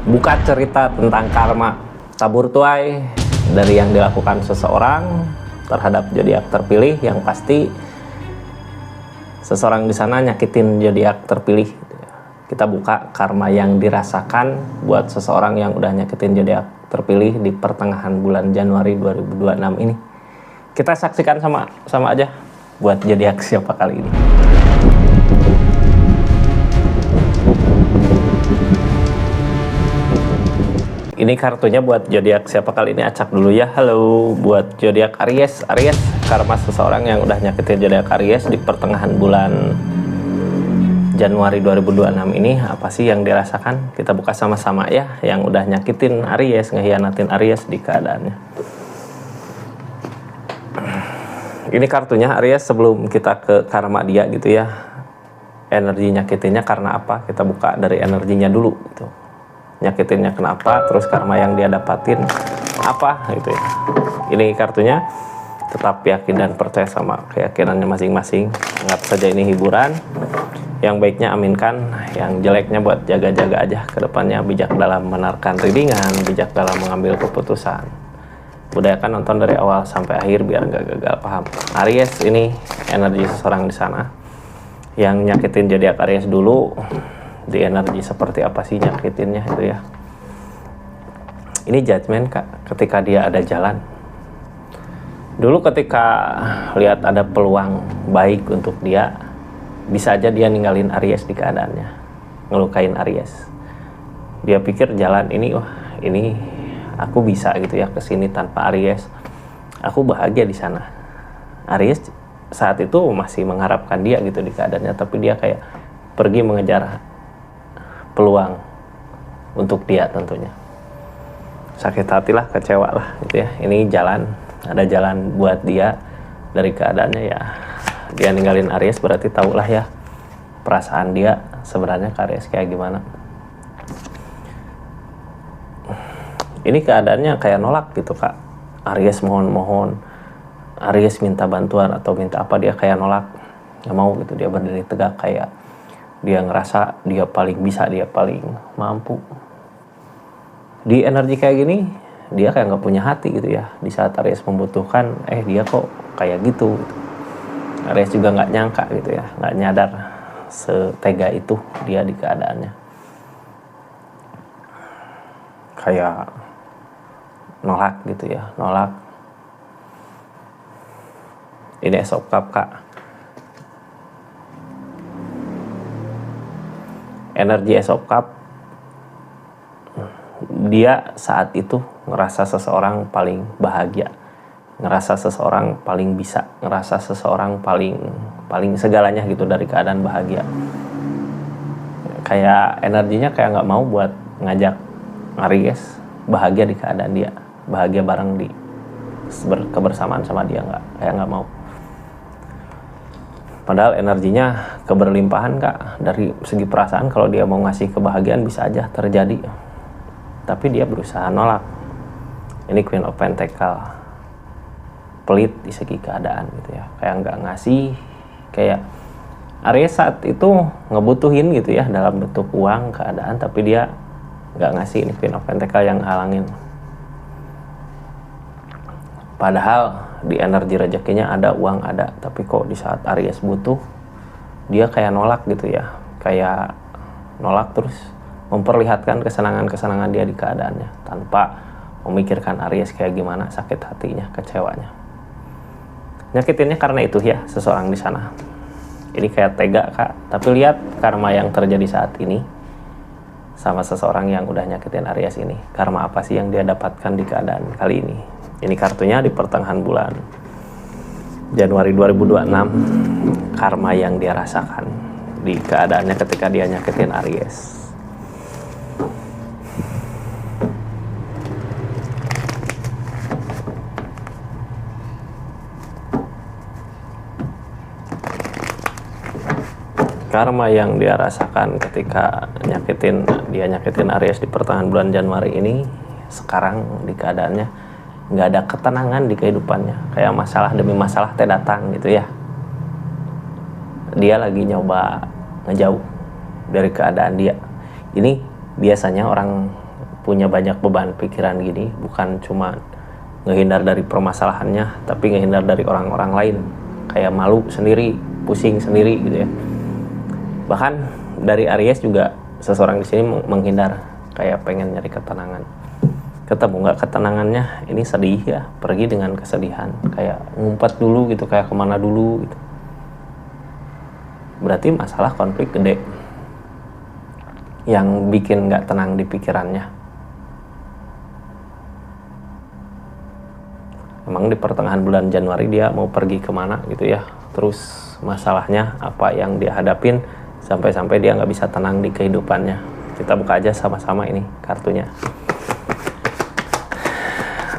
buka cerita tentang karma tabur tuai dari yang dilakukan seseorang terhadap zodiak terpilih. Yang pasti seseorang di sana nyakitin zodiak terpilih. Kita buka karma yang dirasakan buat seseorang yang udah nyakitin zodiak terpilih di pertengahan bulan Januari 2026 ini. Kita saksikan sama aja buat zodiak siapa kali ini. Ini kartunya buat zodiak siapa kali ini, acak dulu ya. Halo, buat zodiak Aries. Aries, karma seseorang yang udah nyakitin zodiak Aries di pertengahan bulan Januari 2026 ini apa sih yang dirasakan? Kita buka sama-sama ya, yang udah nyakitin Aries, ngehianatin Aries di keadaannya. Ini kartunya Aries sebelum kita ke karma dia gitu ya. Energi nyakitinnya karena apa? Kita buka dari energinya dulu gitu. Nyakitinnya kenapa, terus karma yang dia dapatin apa gitu ya. Ini kartunya tetap yakin dan percaya sama keyakinannya masing-masing. Anggap saja ini hiburan. Yang baiknya aminkan, yang jeleknya buat jaga-jaga aja ke depannya. Bijak dalam menarikan readingan, bijak dalam mengambil keputusan. Udayakan nonton dari awal sampai akhir biar nggak gagal paham. Aries, ini energi seseorang di sana yang nyakitin zodiak Aries dulu. Di energi seperti apa sih nyakitinnya itu ya. Ini judgment kak, ketika dia ada jalan. Dulu ketika lihat ada peluang baik untuk dia, bisa aja dia ninggalin Aries di keadaannya, ngelukain Aries. Dia pikir jalan ini, wah ini aku bisa gitu ya kesini tanpa Aries, aku bahagia di sana. Aries saat itu masih mengharapkan dia gitu di keadaannya, tapi dia kayak pergi mengejar peluang untuk dia tentunya. Sakit hatilah, kecewa lah gitu ya. Ini jalan, ada jalan buat dia dari keadaannya ya. Dia ninggalin Aries berarti tahulah ya perasaan dia sebenarnya ke Aries kayak gimana. Ini keadaannya kayak nolak gitu kak. Aries mohon-mohon, Aries minta bantuan atau minta apa, dia kayak nolak, nggak mau gitu. Dia berdiri tegak kayak dia ngerasa dia paling bisa, dia paling mampu. Di energi kayak gini dia kayak nggak punya hati gitu ya. Di saat Aries membutuhkan, dia kok kayak gitu. Aries juga nggak nyangka gitu ya, nggak nyadar setega itu dia di keadaannya. Kayak nolak gitu ya, nolak. Ini Ace of Cup kak. Energi Ace of Cup, dia saat itu ngerasa seseorang paling bahagia, ngerasa seseorang paling bisa, ngerasa seseorang paling segalanya gitu dari keadaan bahagia. Kayak energinya kayak nggak mau buat ngajak Aries bahagia di keadaan dia, bahagia bareng di kebersamaan sama dia, nggak mau. Padahal energinya keberlimpahan kak. Dari segi perasaan kalau dia mau ngasih kebahagiaan bisa aja terjadi, tapi dia berusaha nolak. Ini Queen of Pentacle, pelit di segi keadaan gitu ya, kayak nggak ngasih. Kayak Aries saat itu ngebutuhin gitu ya dalam bentuk uang, keadaan, tapi dia nggak ngasih. Ini Queen of Pentacle yang halangin. Padahal di energi rezekinya ada, uang ada, tapi kok di saat Aries butuh dia kayak nolak gitu ya, kayak nolak terus memperlihatkan kesenangan dia di keadaannya tanpa memikirkan Aries kayak gimana sakit hatinya, kecewanya. Nyakitinnya karena itu ya seseorang di sana. Ini kayak tega kak, tapi lihat karma yang terjadi saat ini sama seseorang yang udah nyakitin Aries ini. Karma apa sih yang dia dapatkan di keadaan kali ini? Ini kartunya di pertengahan bulan Januari 2026. Karma yang dia rasakan di keadaannya ketika dia nyakitin Aries. Karma yang dia rasakan ketika dia nyakitin Aries di pertengahan bulan Januari ini, sekarang di keadaannya nggak ada ketenangan di kehidupannya, kayak masalah demi masalah teh datang gitu ya. Dia lagi nyoba ngejauh dari keadaan dia. Ini biasanya orang punya banyak beban pikiran gini, bukan cuma ngehindar dari permasalahannya, tapi ngehindar dari orang-orang lain, kayak malu sendiri, pusing sendiri gitu ya. Bahkan dari Aries juga seseorang di sini menghindar, kayak pengen nyari ketenangan. Ketemu nggak ketenangannya, ini sedih ya, pergi dengan kesedihan, kayak ngumpet dulu gitu, kayak kemana dulu gitu. Berarti masalah konflik gede yang bikin nggak tenang di pikirannya. Emang di pertengahan bulan Januari dia mau pergi kemana gitu ya, terus masalahnya apa yang dia hadapin sampai-sampai dia nggak bisa tenang di kehidupannya. Kita buka aja sama-sama ini kartunya.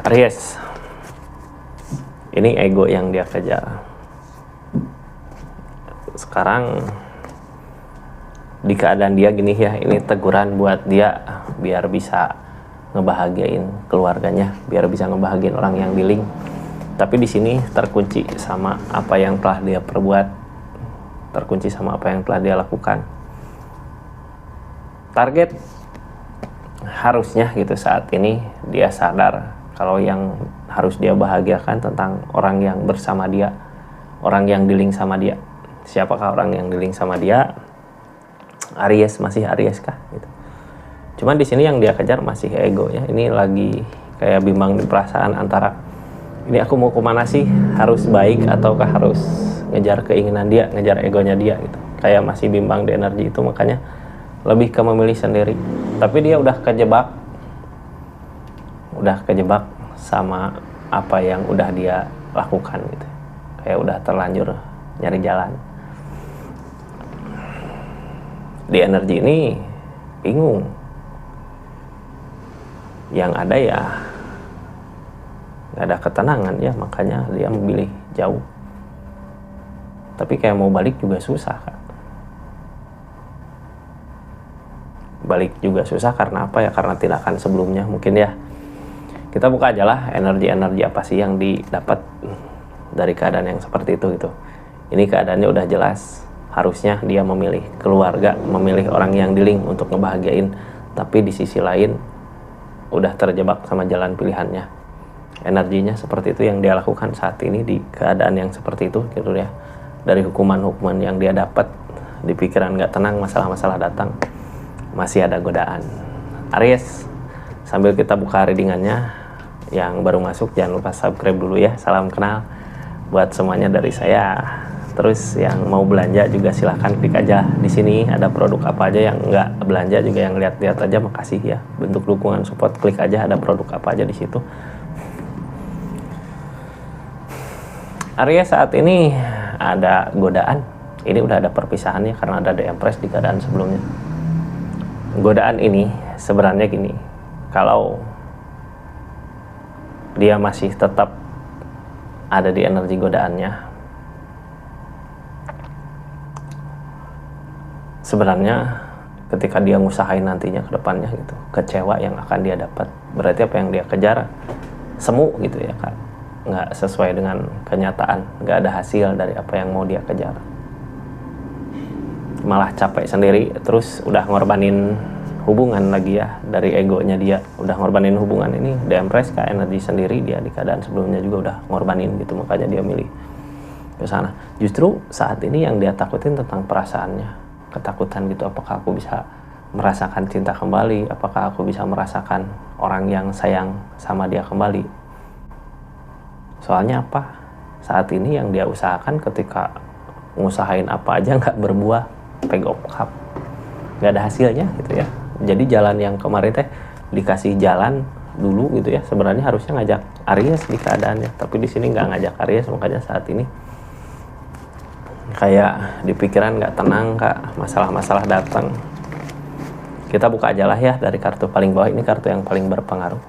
Aries, ini ego yang dia kejar. Sekarang di keadaan dia gini ya, ini teguran buat dia biar bisa ngebahagiain keluarganya, biar bisa ngebahagiain orang yang di link. Tapi di sini terkunci sama apa yang telah dia perbuat, terkunci sama apa yang telah dia lakukan. Target harusnya gitu saat ini dia sadar kalau yang harus dia bahagiakan tentang orang yang bersama dia, orang yang di link sama dia. Siapakah orang yang di link sama dia? Aries, masih Aries kah gitu. Cuman di sini yang dia kejar masih ego ya. Ini lagi kayak bimbang di perasaan antara ini aku mau kemana sih? Harus baik ataukah harus ngejar keinginan dia, ngejar egonya dia gitu. Kayak masih bimbang di energi itu, makanya lebih ke memilih sendiri. Tapi dia udah kejebak sama apa yang udah dia lakukan gitu. Kayak udah terlanjur nyari jalan. Di energi ini bingung. Yang ada ya nggak ada ketenangan ya, makanya dia memilih jauh. Tapi kayak mau balik juga susah kan. Balik juga susah karena apa ya? Karena tindakan sebelumnya mungkin ya. Kita buka aja lah energi-energi apa sih yang didapat dari keadaan yang seperti itu gitu. Ini keadaannya udah jelas. Harusnya dia memilih keluarga, memilih orang yang di link untuk ngebahagiain. Tapi di sisi lain udah terjebak sama jalan pilihannya. Energinya seperti itu yang dia lakukan saat ini di keadaan yang seperti itu gitu ya. Dari hukuman-hukuman yang dia dapat, di pikiran gak tenang, masalah-masalah datang, masih ada godaan. Aries, sambil kita buka readingannya, yang baru masuk jangan lupa subscribe dulu ya. Salam kenal buat semuanya dari saya. Terus yang mau belanja juga silahkan klik aja di sini, ada produk apa aja. Yang nggak belanja juga yang lihat-lihat aja, makasih ya, bentuk dukungan support, klik aja ada produk apa aja di situ. Aries, saat ini ada godaan. Ini udah ada perpisahannya karena ada The Empress di keadaan sebelumnya. Godaan ini sebenarnya gini, kalau dia masih tetap ada di energi godaannya, sebenarnya ketika dia ngusahain nantinya ke depannya gitu, kecewa yang akan dia dapat. Berarti apa yang dia kejar semu gitu ya kan, nggak sesuai dengan kenyataan, nggak ada hasil dari apa yang mau dia kejar, malah capek sendiri. Terus udah ngorbanin hubungan lagi ya, dari egonya dia udah ngorbanin hubungan. Ini The Empress ke energi sendiri, dia di keadaan sebelumnya juga udah ngorbanin gitu, makanya dia milih ke sana. Justru saat ini yang dia takutin tentang perasaannya, ketakutan gitu, apakah aku bisa merasakan cinta kembali, apakah aku bisa merasakan orang yang sayang sama dia kembali. Soalnya apa, saat ini yang dia usahakan ketika ngusahain apa aja nggak berbuah, pegop cup, nggak ada hasilnya gitu ya. Jadi jalan yang kemarin teh dikasih jalan dulu gitu ya, sebenarnya harusnya ngajak Aries di keadaannya, tapi di sini nggak ngajak Aries, makanya saat ini kayak di pikiran nggak tenang kak, masalah-masalah datang. Kita buka aja lah ya dari kartu paling bawah, ini kartu yang paling berpengaruh.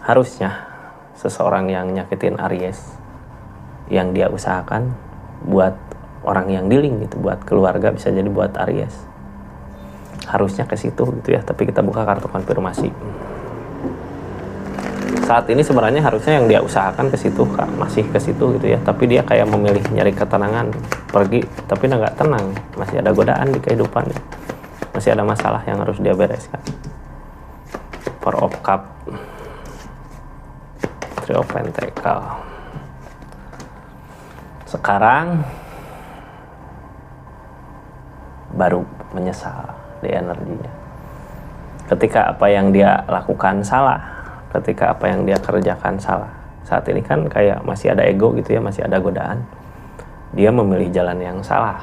Harusnya seseorang yang nyakitin Aries, yang dia usahakan buat orang yang di link gitu, buat keluarga, bisa jadi buat Aries, harusnya ke situ gitu ya. Tapi kita buka kartu konfirmasi. Saat ini sebenarnya harusnya yang dia usahakan ke situ kak, masih ke situ gitu ya, tapi dia kayak memilih nyari ketenangan, pergi tapi nggak tenang, masih ada godaan di kehidupannya, masih ada masalah yang harus dia bereskan. Four of Cup, Three of Pentacle. Sekarang baru menyesal di energinya. Ketika apa yang dia lakukan salah, ketika apa yang dia kerjakan salah. Saat ini kan kayak masih ada ego gitu ya, masih ada godaan. Dia memilih jalan yang salah,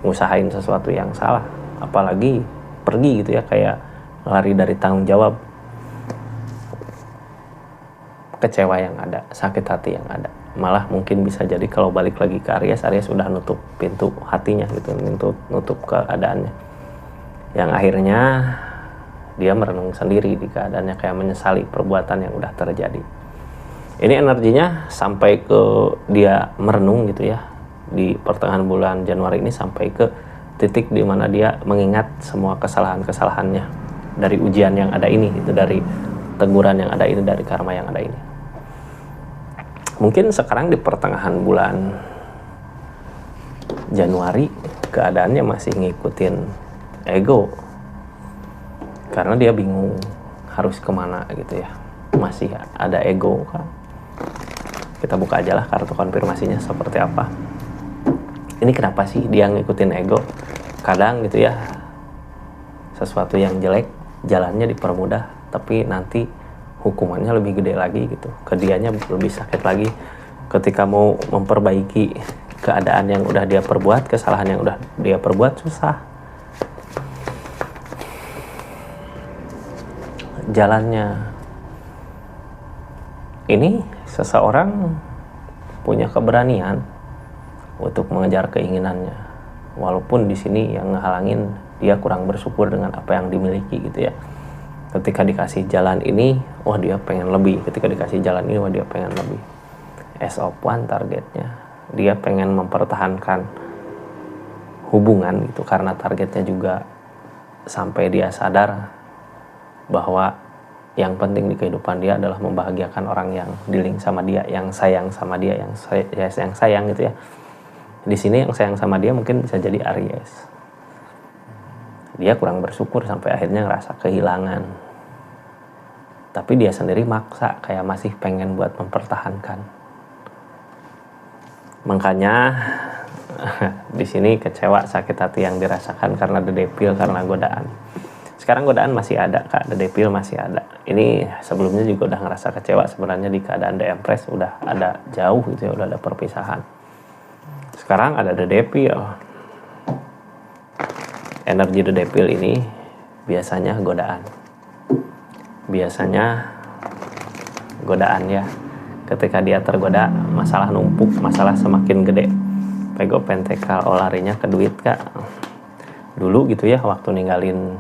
ngusahain sesuatu yang salah, apalagi pergi gitu ya, kayak lari dari tanggung jawab. Kecewa yang ada, sakit hati yang ada, malah mungkin bisa jadi kalau balik lagi ke Aries udah nutup pintu hatinya gitu, nutup keadaannya, yang akhirnya dia merenung sendiri di keadaannya, kayak menyesali perbuatan yang udah terjadi. Ini energinya sampai ke dia merenung gitu ya, di pertengahan bulan Januari ini sampai ke titik di mana dia mengingat semua kesalahan-kesalahannya dari ujian yang ada ini, itu dari teguran yang ada ini, dari karma yang ada ini. Mungkin sekarang di pertengahan bulan Januari keadaannya masih ngikutin ego, karena dia bingung harus kemana gitu ya, masih ada ego kan. Kita buka aja lah kartu konfirmasinya seperti apa. Ini kenapa sih dia ngikutin ego? Kadang gitu ya, sesuatu yang jelek jalannya dipermudah, tapi nanti hukumannya lebih gede lagi gitu, ke dianya lebih sakit lagi. Ketika mau memperbaiki keadaan yang udah dia perbuat, kesalahan yang udah dia perbuat, susah jalannya. Ini seseorang punya keberanian untuk mengejar keinginannya, walaupun di sini yang ngehalangin dia kurang bersyukur dengan apa yang dimiliki gitu ya. Ketika dikasih jalan ini, wah dia pengen lebih. Ketika dikasih jalan ini, wah dia pengen lebih. Ace of One targetnya, dia pengen mempertahankan hubungan gitu, karena targetnya juga sampai dia sadar bahwa yang penting di kehidupan dia adalah membahagiakan orang yang dealing sama dia, yang sayang sama dia, yang sayang gitu ya. Di sini yang sayang sama dia mungkin bisa jadi Aries. Dia kurang bersyukur sampai akhirnya ngerasa kehilangan. Tapi dia sendiri maksa, kayak masih pengen buat mempertahankan. Makanya di sini kecewa, sakit hati yang dirasakan karena The Devil, karena godaan. Sekarang godaan masih ada Kak, The Devil masih ada. Ini sebelumnya juga udah ngerasa kecewa sebenarnya di keadaan The Empress, udah ada jauh gitu ya, udah ada perpisahan. Sekarang ada The Devil. Energi The Devil ini biasanya godaan. Biasanya godaan ya. Ketika dia tergoda, masalah numpuk, masalah semakin gede. Page of Pentacle, larinya ke duit Kak. Dulu gitu ya, waktu ninggalin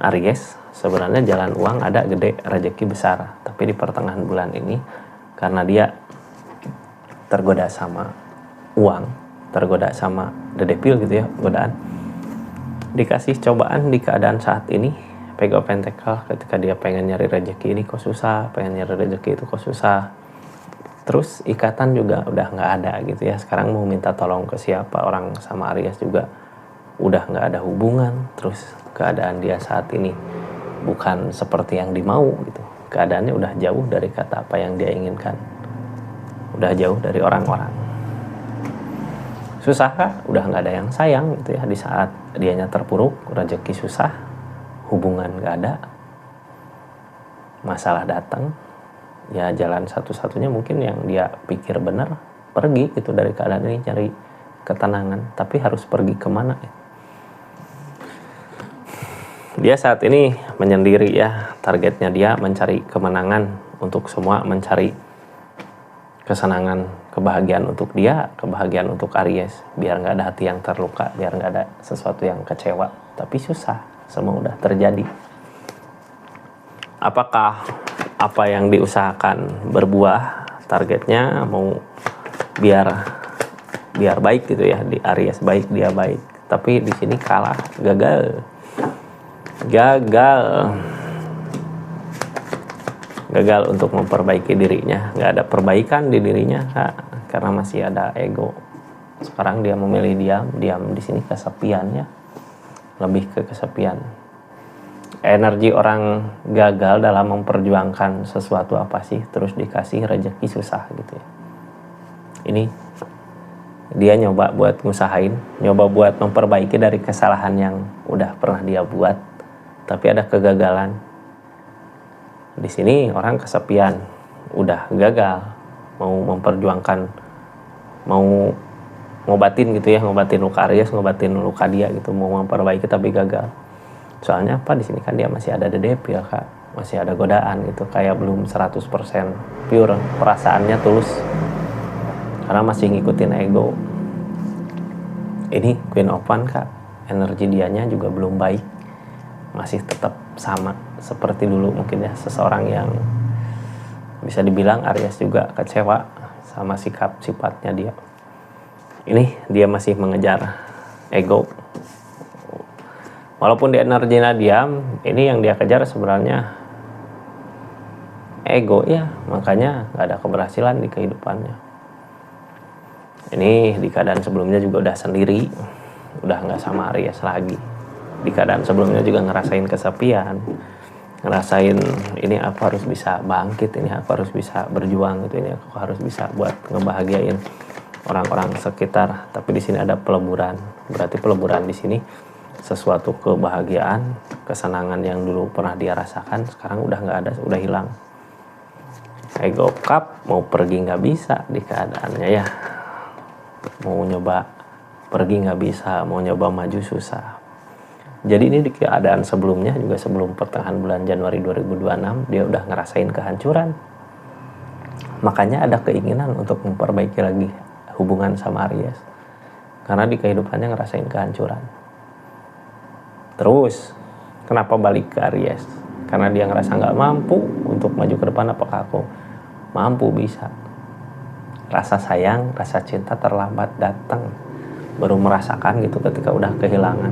Aries, sebenarnya jalan uang ada gede, rezeki besar. Tapi di pertengahan bulan ini, karena dia tergoda sama uang, tergoda sama The Devil gitu ya, godaan, dikasih cobaan di keadaan saat ini. Page of Pentacle, ketika dia pengen nyari rezeki ini kok susah, pengen nyari rezeki itu kok susah. Terus ikatan juga udah nggak ada gitu ya. Sekarang mau minta tolong ke siapa, orang sama Aries juga udah nggak ada hubungan. Terus keadaan dia saat ini bukan seperti yang dimau gitu. Keadaannya udah jauh dari kata apa yang dia inginkan, udah jauh dari orang-orang. Susah Kak, udah nggak ada yang sayang gitu ya. Di saat dianya terpuruk, rezeki susah, hubungan gak ada, masalah datang, ya jalan satu-satunya mungkin yang dia pikir benar, pergi gitu dari keadaan ini, cari ketenangan. Tapi harus pergi kemana ya? Dia saat ini menyendiri ya, targetnya dia mencari kemenangan untuk semua, mencari kesenangan, kebahagiaan untuk dia, kebahagiaan untuk Aries, biar gak ada hati yang terluka, biar gak ada sesuatu yang kecewa. Tapi susah, semua udah terjadi. Apakah apa yang diusahakan berbuah? Targetnya mau biar baik gitu ya, di Aries baik, dia baik. Tapi di sini kalah, gagal untuk memperbaiki dirinya. Nggak ada perbaikan di dirinya Kak, karena masih ada ego. Sekarang dia memilih diam di sini, kesepiannya lebih ke kesepian. energi orang gagal dalam memperjuangkan sesuatu apa sih, terus dikasih rezeki susah gitu ya. Ini dia nyoba buat ngusahain, nyoba buat memperbaiki dari kesalahan yang udah pernah dia buat, tapi ada kegagalan. Di sini orang kesepian, udah gagal, mau memperjuangkan, mau ngobatin gitu ya, ngobatin luka Aries, ngobatin luka dia gitu, mau memperbaiki tapi gagal. Soalnya apa, di sini kan dia masih ada dedep ya Kak, masih ada godaan gitu, kayak belum 100% pure perasaannya tulus, karena masih ngikutin ego. Ini Queen of Wands Kak, energi dianya juga belum baik, masih tetap sama seperti dulu mungkin ya, seseorang yang bisa dibilang Aries juga kecewa sama sikap sifatnya dia. Ini dia masih mengejar ego. Walaupun di energinya diam, ini yang dia kejar sebenarnya ego ya, makanya nggak ada keberhasilan di kehidupannya. Ini di keadaan sebelumnya juga udah sendiri, udah nggak sama Aries lagi. Di keadaan sebelumnya juga ngerasain kesepian, ngerasain ini aku harus bisa bangkit, ini aku harus bisa berjuang gitu, ini aku harus bisa buat ngebahagiain orang-orang sekitar. Tapi di sini ada peleburan, berarti peleburan di sini sesuatu kebahagiaan, kesenangan yang dulu pernah dia rasakan sekarang udah nggak ada, udah hilang. Ego Cup mau pergi nggak bisa di keadaannya ya, mau nyoba pergi nggak bisa, mau nyoba maju susah. Jadi ini di keadaan sebelumnya juga, sebelum pertengahan bulan Januari 2026 dia udah ngerasain kehancuran, makanya ada keinginan untuk memperbaiki lagi hubungan sama Aries, karena di kehidupannya ngerasain kehancuran. Terus kenapa balik ke Aries? Karena dia ngerasa nggak mampu untuk maju ke depan. Apakah aku mampu? Bisa. Rasa sayang, rasa cinta terlambat datang, baru merasakan gitu ketika udah kehilangan.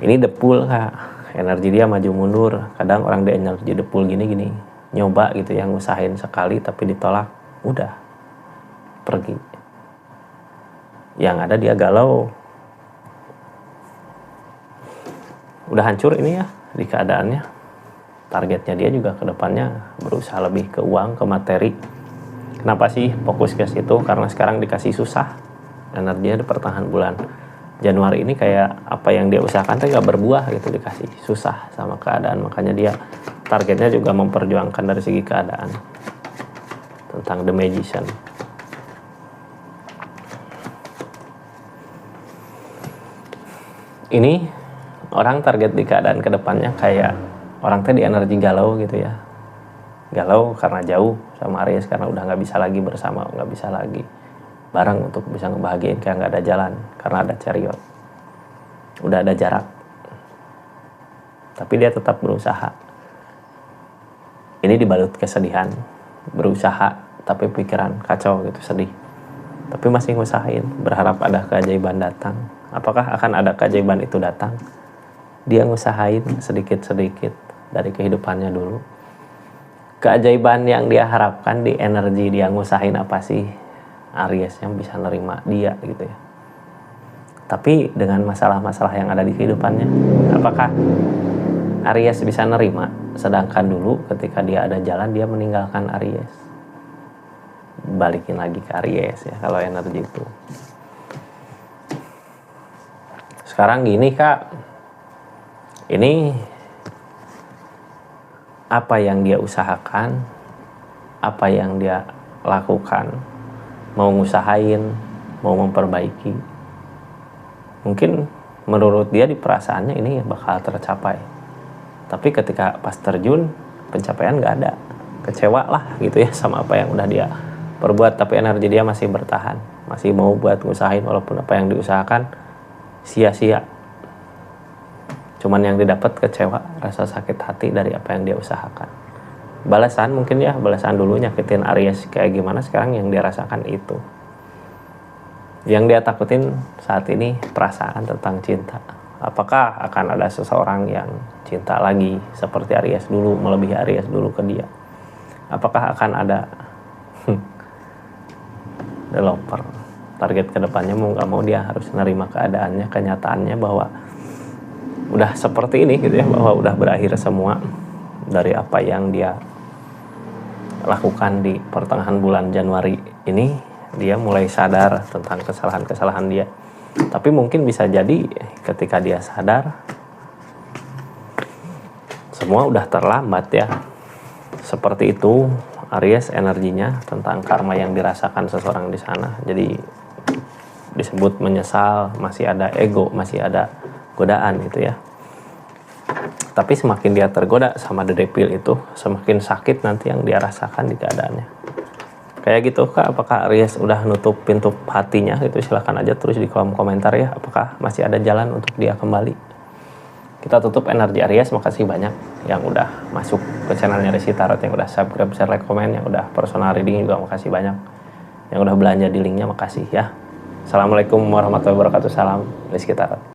Ini depul Kak, energi dia maju mundur. Kadang orang di energi depul gini nyoba gitu yang ngusahain sekali tapi ditolak, udah pergi. Yang ada dia galau, udah hancur ini ya di keadaannya. Targetnya dia juga ke depannya berusaha lebih ke uang, ke materi. Kenapa sih fokus ke situ? Karena sekarang dikasih susah. Energinya di pertengahan bulan Januari ini kayak apa yang dia usahakan tuh gak berbuah gitu, dikasih susah sama keadaan. Makanya dia targetnya juga memperjuangkan dari segi keadaan. Tentang The Magician. Ini orang target di keadaan kedepannya kayak orang teh di energi galau gitu ya, galau karena jauh sama Aries, karena udah nggak bisa lagi bersama, nggak bisa lagi bareng untuk bisa ngebahagiain, kayak nggak ada jalan karena ada Chariot, udah ada jarak. Tapi dia tetap berusaha. Ini dibalut kesedihan, berusaha tapi pikiran kacau gitu, sedih, tapi masih ngusahain, berharap ada keajaiban datang. Apakah akan ada keajaiban itu datang? Dia ngusahain sedikit-sedikit dari kehidupannya dulu. Keajaiban yang dia harapkan di energi dia ngusahain apa sih? Aries yang bisa nerima dia gitu ya. Tapi dengan masalah-masalah yang ada di kehidupannya, apakah Aries bisa nerima? Sedangkan dulu ketika dia ada jalan, dia meninggalkan Aries. Balikin lagi ke Aries ya kalau energi itu. Sekarang gini Kak, ini apa yang dia usahakan, apa yang dia lakukan, mau ngusahain, mau memperbaiki, mungkin menurut dia di perasaannya ini bakal tercapai. Tapi ketika pas terjun, pencapaian gak ada, kecewa lah gitu ya sama apa yang udah dia perbuat. Tapi energi dia masih bertahan, masih mau buat ngusahain walaupun apa yang diusahakan sia-sia. Cuman yang didapat kecewa, rasa sakit hati dari apa yang dia usahakan. Balasan mungkin ya, balasan dulu nyakitin Aries kayak gimana, sekarang yang dia rasakan itu. Yang dia takutin saat ini perasaan tentang cinta. Apakah akan ada seseorang yang cinta lagi seperti Aries dulu, melebihi Aries dulu ke dia? Apakah akan ada developer? Target kedepannya mau gak mau dia harus menerima keadaannya, kenyataannya bahwa udah seperti ini gitu ya, bahwa udah berakhir semua dari apa yang dia lakukan di pertengahan bulan Januari ini. Dia mulai sadar tentang kesalahan-kesalahan dia, tapi mungkin bisa jadi ketika dia sadar semua udah terlambat ya. Seperti itu Aries energinya tentang karma yang dirasakan seseorang di sana. Jadi disebut menyesal, masih ada ego, masih ada godaan gitu ya. Tapi semakin dia tergoda sama The Devil itu, semakin sakit nanti yang dia rasakan di keadaannya. Kayak gitu Kak, apakah Aries udah nutup pintu hatinya gitu? Silahkan aja terus di kolom komentar ya, apakah masih ada jalan untuk dia kembali. Kita tutup energi Aries. Makasih banyak yang udah masuk ke channelnya Rizky Tarot, yang udah subscribe, share, like, komen, yang udah personal reading juga makasih banyak, yang udah belanja di linknya makasih ya. Assalamualaikum warahmatullahi wabarakatuh. Salam Rizky Tarot.